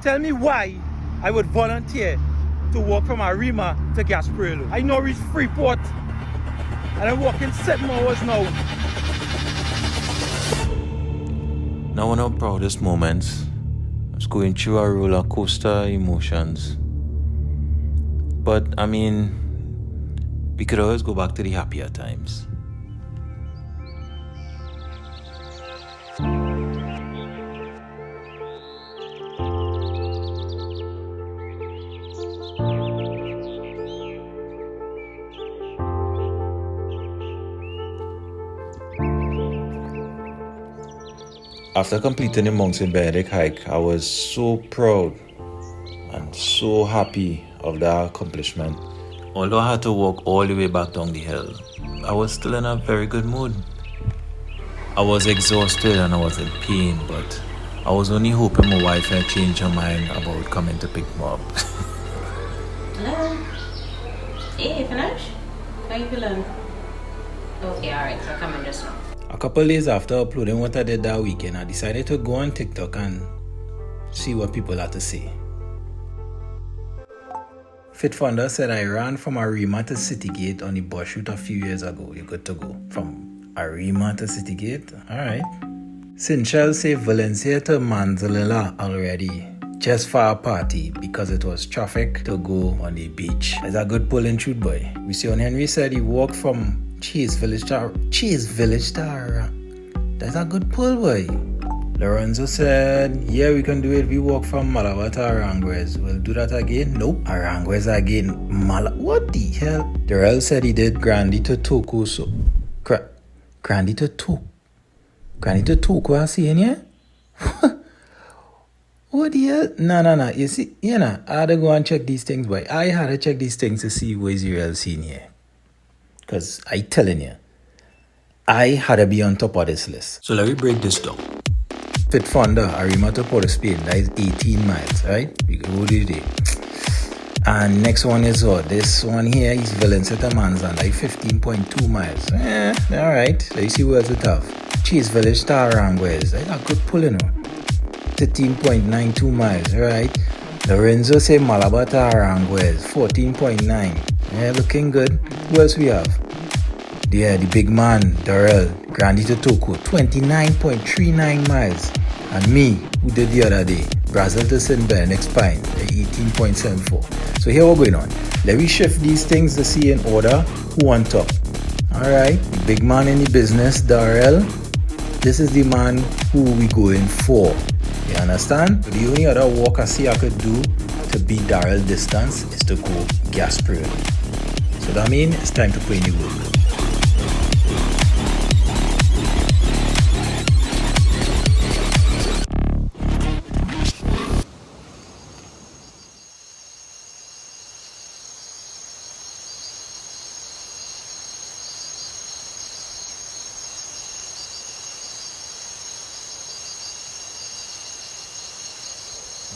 Tell me why I would volunteer to walk from Arima to Gasparillo. I know reach Freeport and I'm walking 7 hours now. Now one of our proudest moments, I was going through a roller coaster emotions. But I mean, we could always go back to the happier times. After completing the Mountain Benedict hike, I was so proud and so happy of that accomplishment. Although I had to walk all the way back down the hill, I was still in a very good mood. I was exhausted and I was in pain, but I was only hoping my wife had changed her mind about coming to pick me up. Hello? Hey, you finished? How you feeling? Okay, alright, so I'll come in just now. A couple days after uploading what I did that weekend, I decided to go on TikTok and see what people had to say. Fit Founder said I ran from Arima to Citygate on the bus route a few years ago. You're good to go. From Arima to Citygate? Alright. Sinchel say Valencia to Manzanilla already. Just for a party because it was traffic to go on the beach. It's a good pulling truth, boy. We see on Henry said he walked from Cheese Village to That's a good pull, boy. Lorenzo said, yeah, we can do it. We walk from Malabar to Aranguez. We'll do that again? Nope. Aranguez again. What the hell? Darrell said he did Grandy to Toko. So, Grandy to Toko, I see in here? What the hell? No. You see, I had to go and check these things, boy. I had to check these things to see where's the real scene here. Because I telling you, I had to be on top of this list. So let me break this down. Fit Founder, Arima to Port of Spain, that is 18 miles, right? We go today. And next one is what? This one here is Valencia to Manzan, like 15.2 miles. Alright. Let's see where's it tough. Cheese Village to Aranguez. That's a good pull, 13.92 miles, right? Lorenzo say Malabar to Aranguez, 14.9. Yeah, looking good. Who else we have? Yeah, the big man, Darrell, Grandy to Toko, 29.39 miles. And me, who did the other day, Brazil to St. Benedict Spine, 18.74. So here we're going on. Let me shift these things to see in order who on top. Alright, the big man in the business, Darrell. This is the man who we going for. You understand? So the only other walk I see I could do to beat Darrell distance is to go Gasparillo. So that means it's time to put in the work.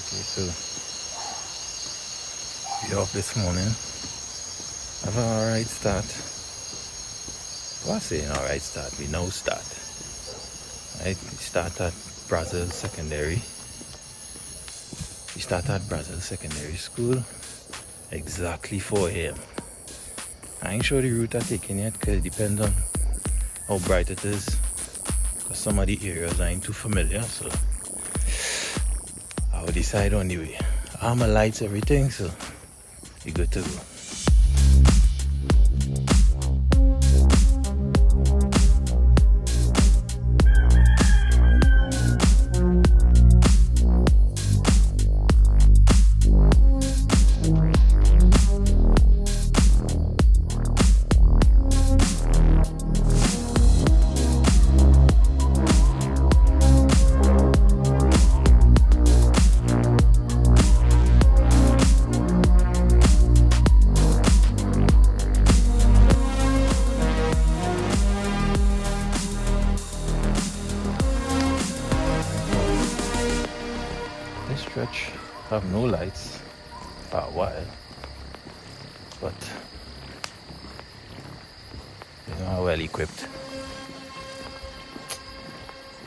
Okay, so we're off this morning. Have an alright start. Well, I say an alright start. We now start. Right? We start at Brazil Secondary. We start at Brazil Secondary School exactly 4 a.m. I ain't sure the route I'm taking yet because it depends on how bright it is. Because some of the areas I ain't too familiar, so I will decide on the way. Armor lights, everything, so we good to go. Stretch have no lights for a while, but they are well equipped.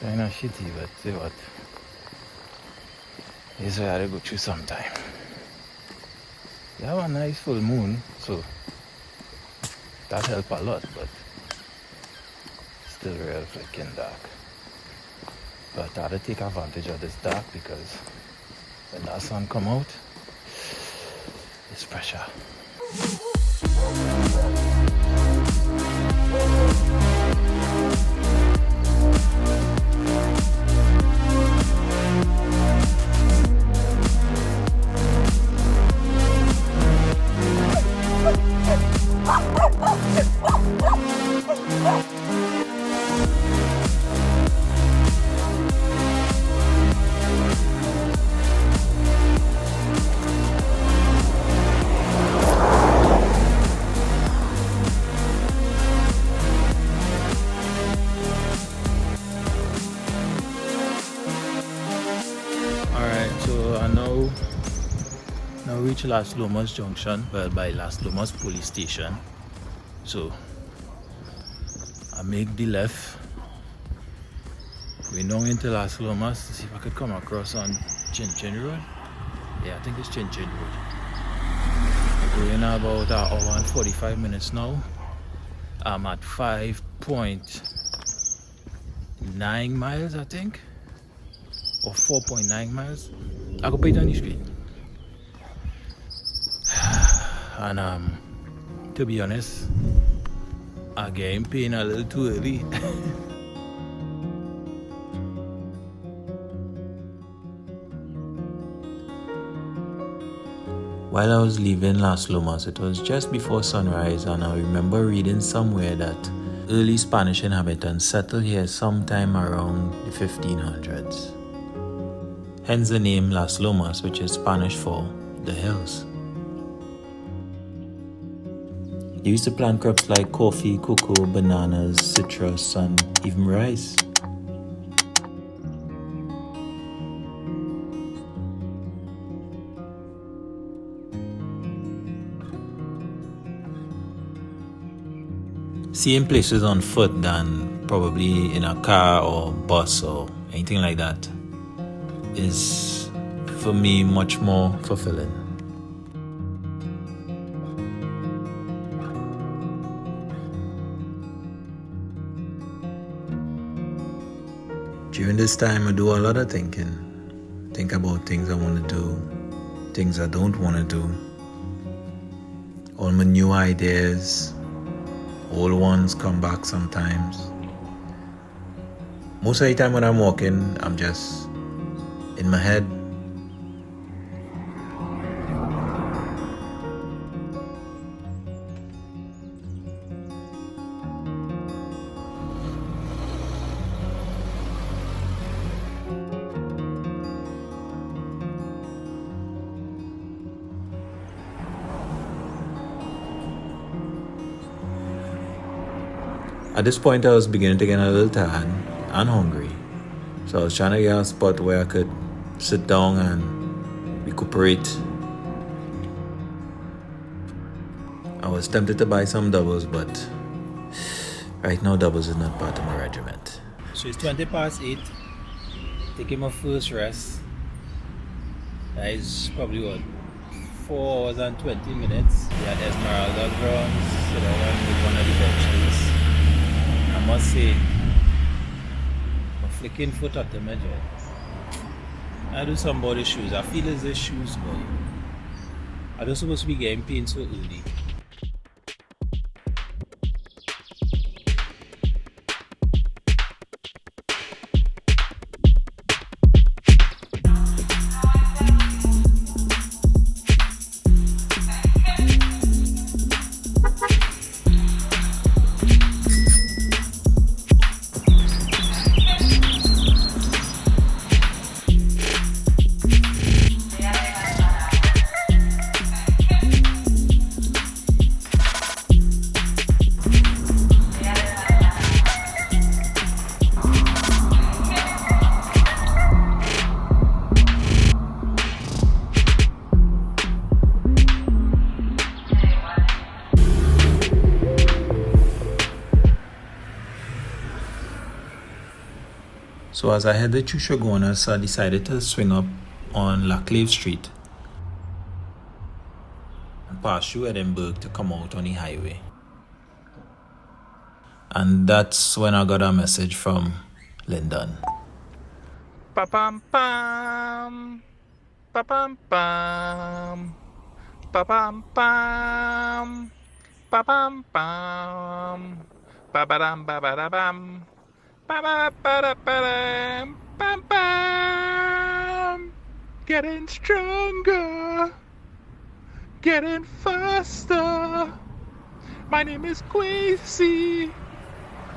Kinda shitty, but say what. This way I had to go through sometime. You have a nice full moon, so that help a lot, but still real freaking dark. But I had to take advantage of this dark because when that sun come out, it's pressure. Reach Las Lomas Junction, well, by Las Lomas police station. So I make the left, going down into Las Lomas to see if I could come across on Chin Chin Road. Yeah, I think it's Chin Chin Road. We're going about an hour and 45 minutes now. I'm at 5.9 miles, I think, or 4.9 miles. I could put it on the screen. And to be honest, I get pain a little too early. While I was leaving Las Lomas, it was just before sunrise, and I remember reading somewhere that early Spanish inhabitants settled here sometime around the 1500s. Hence the name Las Lomas, which is Spanish for the hills. They used to plant crops like coffee, cocoa, bananas, citrus, and even rice. Seeing places on foot than probably in a car or bus or anything like that is, for me, much more fulfilling. During this time, I do a lot of thinking. Think about things I want to do, things I don't want to do. All my new ideas, old ones come back sometimes. Most of the time when I'm walking, I'm just in my head. At this point, I was beginning to get a little tired and hungry. So I was trying to get a spot where I could sit down and recuperate. I was tempted to buy some doubles, but right now doubles is not part of my regiment. So it's 20:08. Taking my first rest. That is probably what, 4 hours and 20 minutes. We had Esmeralda grounds, so that one of the benches. I must say, my flicking foot at the measure. I do some body shoes. I feel as if shoes, boy. I don't supposed to be getting pain so early. So as I headed to Shogunas, I decided to swing up on Laclave Street and pass through Edinburgh to come out on the highway. And that's when I got a message from Lyndon. Pa-pam pam, pa-pam pam, pa-pam pam, pa-pam pam, ba-ba-dam ba-ba-da-bam, ba-ba-ba-da-ba-dam, pam pam. Getting stronger, getting faster. My name is Kwasi,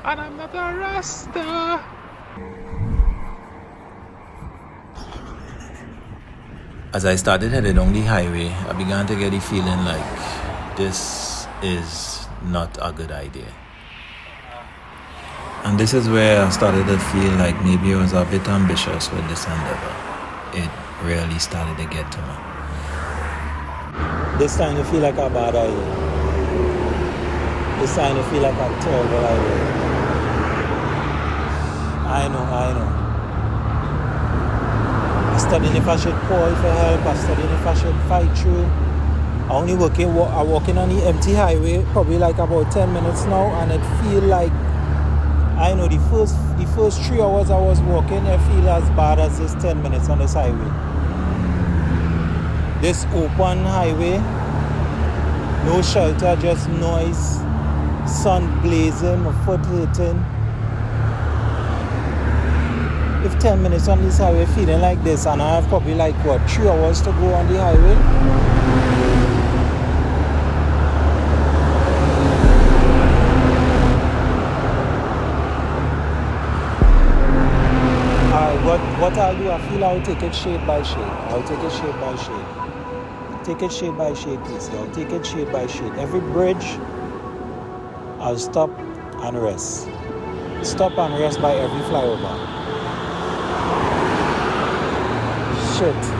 and I'm not a Rasta. As I started heading down the highway, I began to get the feeling like this is not a good idea. And this is where I started to feel like maybe I was a bit ambitious with this endeavor. It really started to get to me. This time to feel like a bad idea. This time to feel like a terrible idea. I know. I'm studying if I should call for help. I'm studying if I should fight through. I'm walking on the empty highway, probably like about 10 minutes now, and it feel like, I know the first 3 hours I was walking, it feel as bad as this 10 minutes on this highway. This open highway, no shelter, just noise, sun blazing, my foot hurting. If 10 minutes on this highway feeling like this, and I have probably like 3 hours to go on the highway. What I'll do, I feel I'll take it shade by shade. Take it shade by shade, please. I'll take it shade by shade. Every bridge, I'll stop and rest. Stop and rest by every flyover. Shit.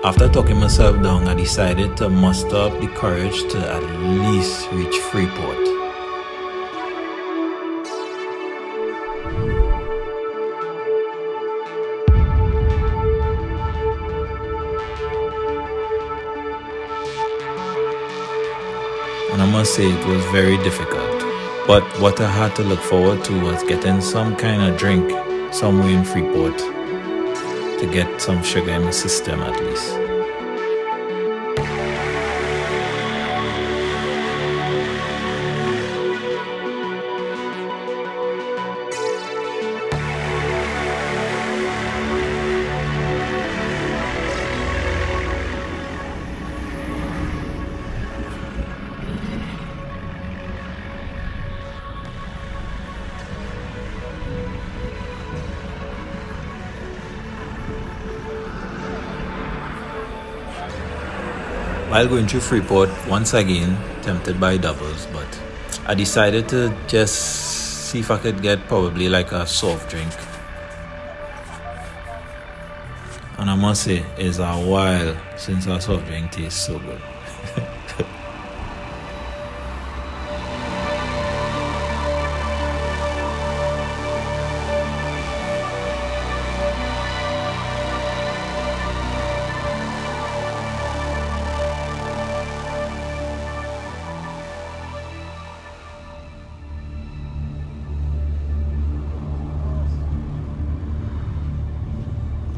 After talking myself down, I decided to muster up the courage to at least reach Freeport. And I must say it was very difficult. But what I had to look forward to was getting some kind of drink somewhere in Freeport to get some sugar in my system at least. While going through Freeport, once again, tempted by doubles, but I decided to just see if I could get probably like a soft drink. And I must say, it's a while since a soft drink tastes so good.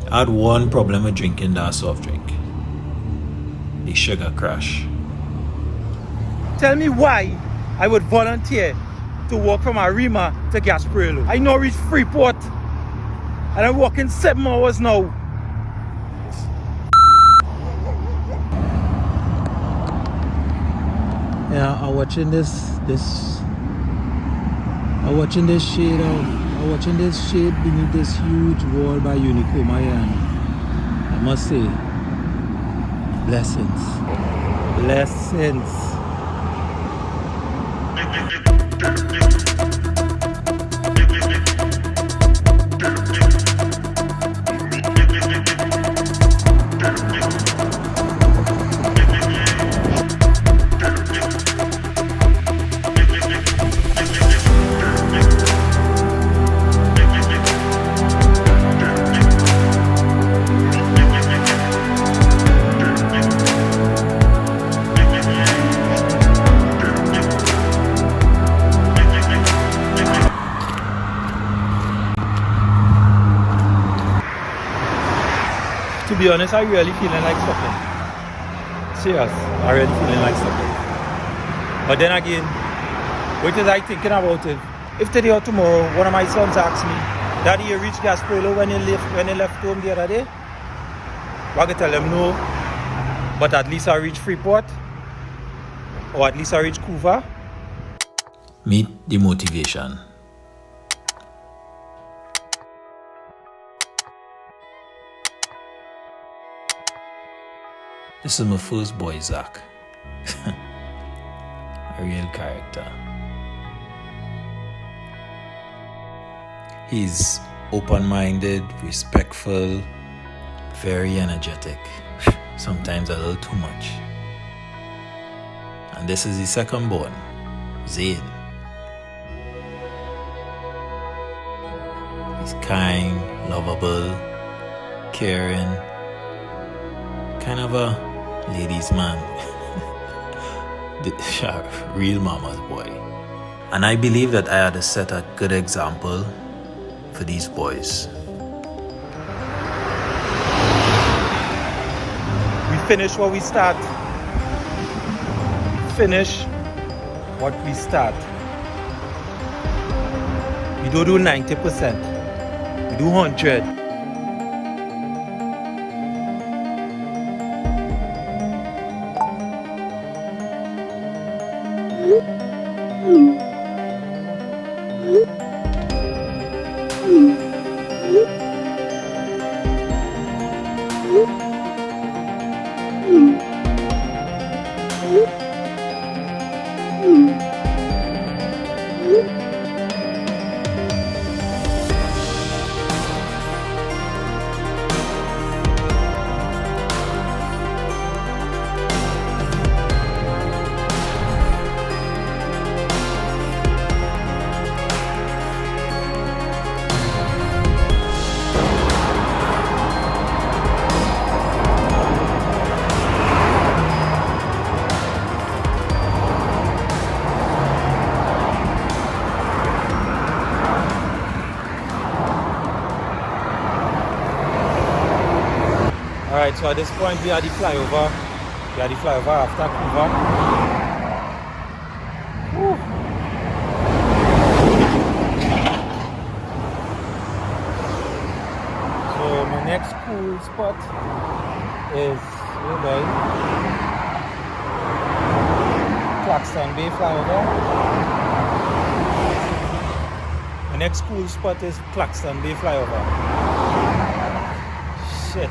I had one problem with drinking that soft drink. The sugar crash. Tell me why I would volunteer to walk from Arima to Gasparillo. I now reach Freeport and I'm walking 7 hours now. Yeah, I'm watching this shade beneath this huge wall by Unicoma, and I must say, blessings. To be honest, I really feeling like stopping. Serious, I really feeling like stopping. But then again, what is I thinking about it? If today or tomorrow, one of my sons asks me, Daddy, you reached Gasparillo when you left home the other day? I can tell them no, but at least I reached Freeport, or at least I reached Couva. Meet the motivation. This is my first boy, Zach. A real character. He's open-minded, respectful, very energetic. Sometimes a little too much. And this is his second born, Zayn. He's kind, lovable, caring, kind of a ladies' man. Real mama's boy. And I believe that I had to set a good example for these boys. We finish what we start. Finish what we start. We don't do 90%. We do 100. Alright, so at this point we are the flyover. We are the flyover after Couva. So my next cool spot is Claxton Bay flyover. My next cool spot is Claxton Bay flyover. Shit.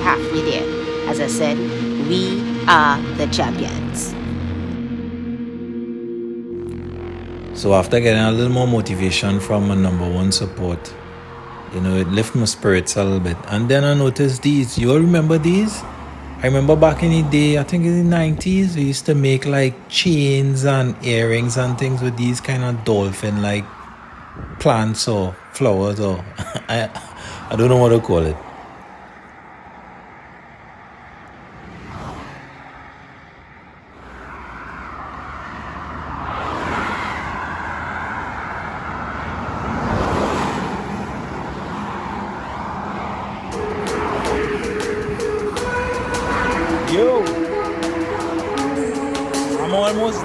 Halfway there. As I said, we are the champions. So after getting a little more motivation from my number one support, it lifted my spirits a little bit. And then I noticed these. You all remember these? I remember back in the day, I think in the 90s, we used to make like chains and earrings and things with these kind of dolphin like plants or flowers or I don't know what to call it.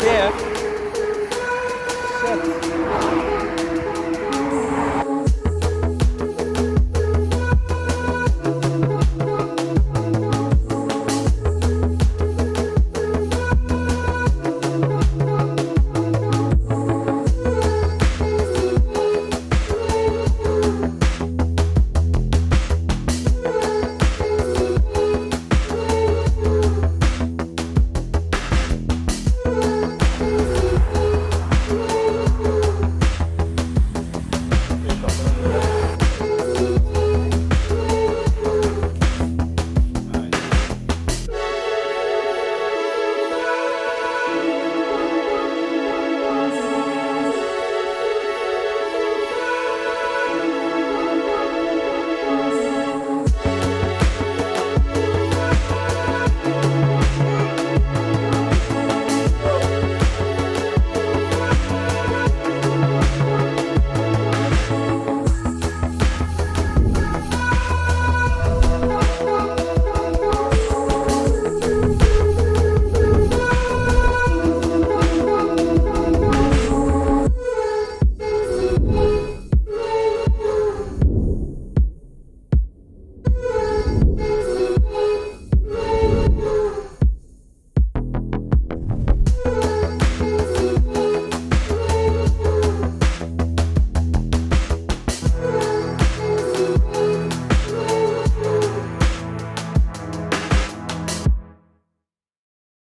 there.